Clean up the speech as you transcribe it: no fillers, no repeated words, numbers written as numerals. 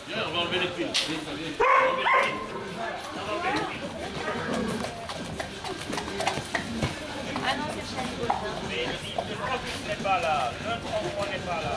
Viens, on va enlever les piles. On va enlever les piles. On va enlever les piles. Ah non, c'est chez Nicolas. Mais le 33 n'est pas là. Le 33 n'est pas là.